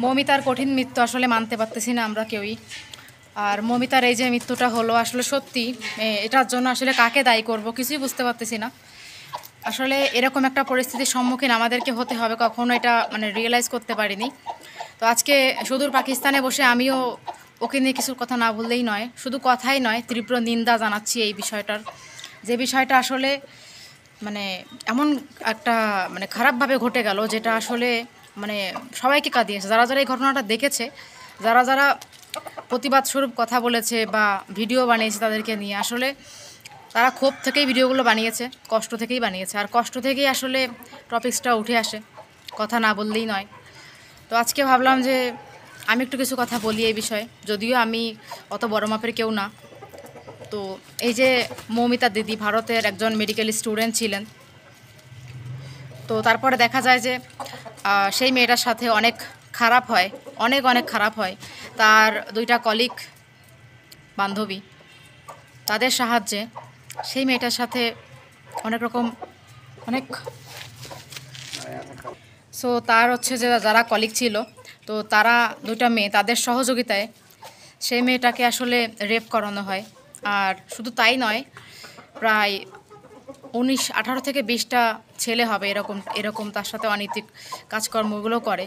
মৌমিতার কঠিন মৃত্যু আসলে মানতে পারতেছি না আমরা কেউই। আর মৌমিতার এই যে মৃত্যুটা হলো আসলে সত্যি, এটার জন্য আসলে কাকে দায়ী করব কিছুই বুঝতে পারতেছি না। আসলে এরকম একটা পরিস্থিতির সম্মুখীন আমাদেরকে হতে হবে কখনো এটা মানে রিয়েলাইজ করতে পারিনি। তো আজকে সুদূর পাকিস্তানে বসে আমিও ওকে নিয়ে কিছু কথা না বললেই নয়, শুধু কথাই নয়, তীব্র নিন্দা জানাচ্ছি এই বিষয়টার, যে বিষয়টা আসলে মানে এমন একটা মানে খারাপভাবে ঘটে গেল যেটা আসলে মানে সবাইকে কাঁদিয়েছে। যারা যারা এই ঘটনাটা দেখেছে, যারা যারা প্রতিবাদ স্বরূপ কথা বলেছে বা ভিডিও বানিয়েছে তাদেরকে নিয়ে, আসলে তারা ক্ষোভ থেকেই ভিডিওগুলো বানিয়েছে, কষ্ট থেকেই বানিয়েছে, আর কষ্ট থেকেই আসলে টপিক্সটা উঠে আসে, কথা না বললেই নয়। তো আজকে ভাবলাম যে আমি একটু কিছু কথা বলি এই বিষয়ে, যদিও আমি অত বড় মাপের কেউ না। তো এই যে মৌমিতা দিদি ভারতের একজন মেডিকেল স্টুডেন্ট ছিলেন। তো তারপরে দেখা যায় যে সেই মেয়েটার সাথে অনেক খারাপ হয়, অনেক অনেক খারাপ হয়। তার দুইটা কলিগ বান্ধবী, তাদের সাহায্যে সেই মেয়েটার সাথে অনেক রকম অনেক সো তার হচ্ছে যে যারা কলিগ ছিল, তো তারা দুইটা মেয়ে, তাদের সহযোগিতায় সেই মেয়েটাকে আসলে রেপ করানো হয়। আর শুধু তাই নয়, প্রায় 18 থেকে 20টা ছেলে হবে এরকম এরকম তার সাথে অনৈতিক কাজকর্মগুলো করে।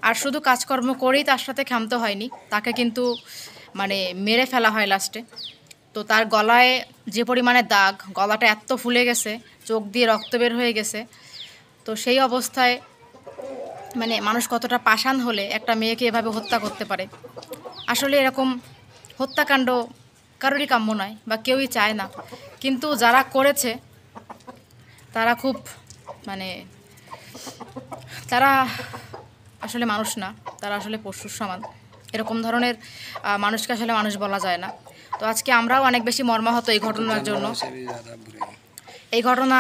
আর শুধু কাজকর্ম করেই তার সাথে ক্ষান্ত হয়নি, তাকে কিন্তু মানে মেরে ফেলা হয় লাস্টে। তো তার গলায় যে পরিমাণে দাগ, গলাটা এত ফুলে গেছে, চোখ দিয়ে রক্ত বের হয়ে গেছে। তো সেই অবস্থায় মানে মানুষ কতটা পাষাণ হলে একটা মেয়েকে এভাবে হত্যা করতে পারে। আসলে এরকম হত্যাকাণ্ড কারোরই কাম্য নয় বা কেউই চায় না, কিন্তু যারা করেছে তারা খুব মানে তারা আসলে মানুষ না, তারা আসলে পশুর সমান। এরকম ধরনের মানুষকে আসলে মানুষ বলা যায় না। তো আজকে আমরাও অনেক বেশি মর্মাহত এই ঘটনার জন্য। এই ঘটনা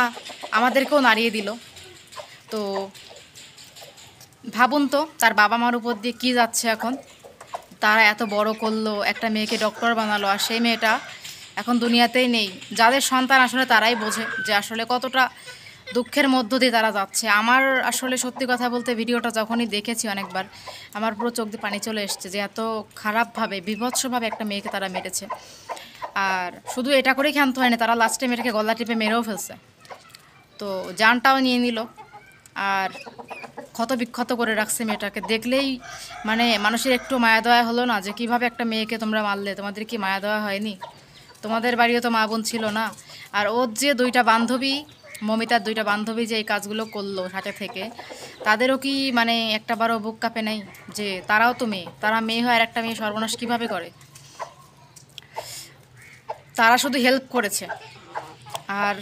আমাদেরকেও নাড়িয়ে দিল। তো ভাবুন তো তার বাবা মার উপর দিয়ে কী যাচ্ছে এখন। তারা এত বড় করলো, একটা মেয়েকে ডক্টর বানালো, আর সেই মেয়েটা এখন দুনিয়াতেই নেই। যাদের সন্তান আসলে তারাই বোঝে যে আসলে কতটা দুঃখের মধ্য দিয়ে তারা যাচ্ছে। আমার আসলে সত্যি কথা বলতে ভিডিওটা যখনই দেখেছি অনেকবার, আমার পুরো চোখ দিয়ে পানি চলে এসছে যে এত খারাপভাবে বীভৎসভাবে একটা মেয়েকে তারা মেরেছে। আর শুধু এটা করেই ক্ষান্ত হয়নি, তারা লাস্টে মেয়েটাকে গলা টিপে মেরেও ফেলছে, তো জানটাও নিয়ে নিল। আর ক্ষত বিক্ষত করে রাখছে মেয়েটাকে। দেখলেই মানে মানুষের একটু মায়া দয়া হলো না যে কিভাবে একটা মেয়েকে তোমরা মারলে? তোমাদের কি মায়া দয়া হয়নি? তোমাদের বাড়িও তো মা বোন ছিল না? আর ওর যে দুইটা বান্ধবী, মমিতার দুইটা বান্ধবী যে এই কাজগুলো করলো সাথে থেকে, তাদেরও কি মানে একটাবারও বুক কাঁপে নেই যে তারাও তো মেয়ে, তারা মেয়ে হয় আর একটা মেয়ে সর্বনাশ কীভাবে করে? তারা শুধু হেল্প করেছে, আর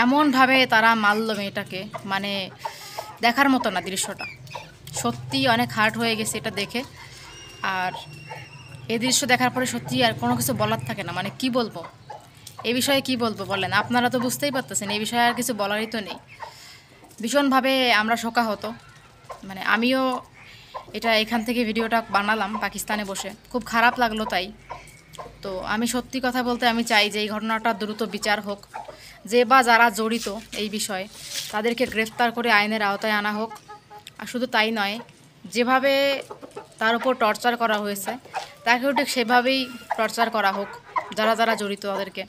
এমনভাবে তারা মারল মেয়েটাকে, মানে দেখার মতো না দৃশ্যটা। সত্যি অনেক হার্ট হয়ে গেছে এটা দেখে। আর এই দৃশ্য দেখার পরে সত্যি আর কোনো কিছু বলার থাকে না, মানে কি বলবো এই বিষয়ে, কি বলবো বলেন? আপনারা তো বুঝতেই পারতেছেন এই বিষয়ে আর কিছু বলারই তো নেই। ভীষণভাবে আমরা শোকাহত, মানে আমিও এটা এখান থেকে ভিডিওটা বানালাম পাকিস্তানে বসে, খুব খারাপ লাগলো তাই। তো আমি সত্যি কথা বলতে আমি চাই যে এই ঘটনাটা দ্রুত বিচার হোক, যে বা যারা জড়িত এই বিষয়ে তাদেরকে গ্রেফতার করে আইনের আওতায় আনা হোক। আর শুধু তাই নয়, যেভাবে তার উপর টর্চার করা হয়েছে তাকেও ঠিক সেভাবেই টর্চার করা হোক, যারা যারা জড়িত তাদেরকে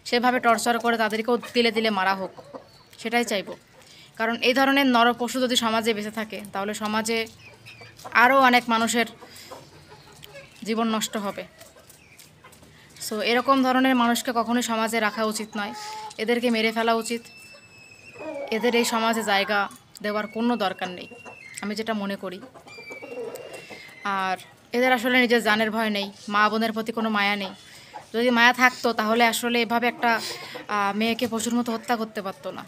সেভাবে টর্চার করে তাদেরকেও তিলে তিলে মারা হোক, সেটাই চাইব। কারণ এই ধরনের নরপশু যদি সমাজে বেঁচে থাকে তাহলে সমাজে আরও অনেক মানুষের জীবন নষ্ট হবে। সো এরকম ধরনের মানুষকে কখনোই সমাজে রাখা উচিত নয়, এদেরকে মেরে ফেলা উচিত। এদের এই সমাজে জায়গা দেওয়ার কোনো দরকার নেই, আমি যেটা মনে করি। আর এদের আসলে নিজের জানের ভয় নেই, মা বোনের প্রতি কোনো মায়া নেই। যদি মায়া থাকতো তাহলে আসলে এভাবে একটা মেয়েকে পশুর মতো হত্যা করতে পারতো না।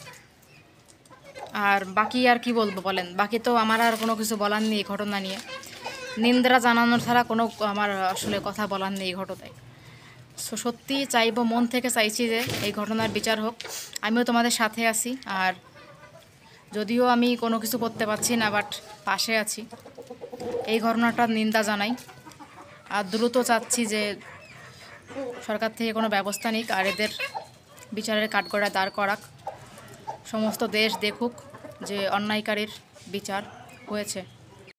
আর বাকি আর কি বলবো বলেন? বাকি তো আমার আর কোনো কিছু বলার নেই এই ঘটনা নিয়ে। নিন্দা জানানোর ছাড়া কোনো আমার আসলে কথা বলার নেই এই ঘটনায়। সত্যি চাইবো, মন থেকে চাইছি যে এই ঘটনার বিচার হোক। আমিও তোমাদের সাথে আছি, আর যদিও আমি কোনো কিছু করতে পারছি না, বাট পাশে আছি। এই ঘটনাটার নিন্দা জানাই, আর দ্রুত চাচ্ছি যে সরকার থেকে কোনো ব্যবস্থা নিক আর এদের বিচারের কাঠগড়ায় দাঁড় করাক। সমস্ত দেশ দেখুক যে অন্যায়কারীর বিচার হয়েছে।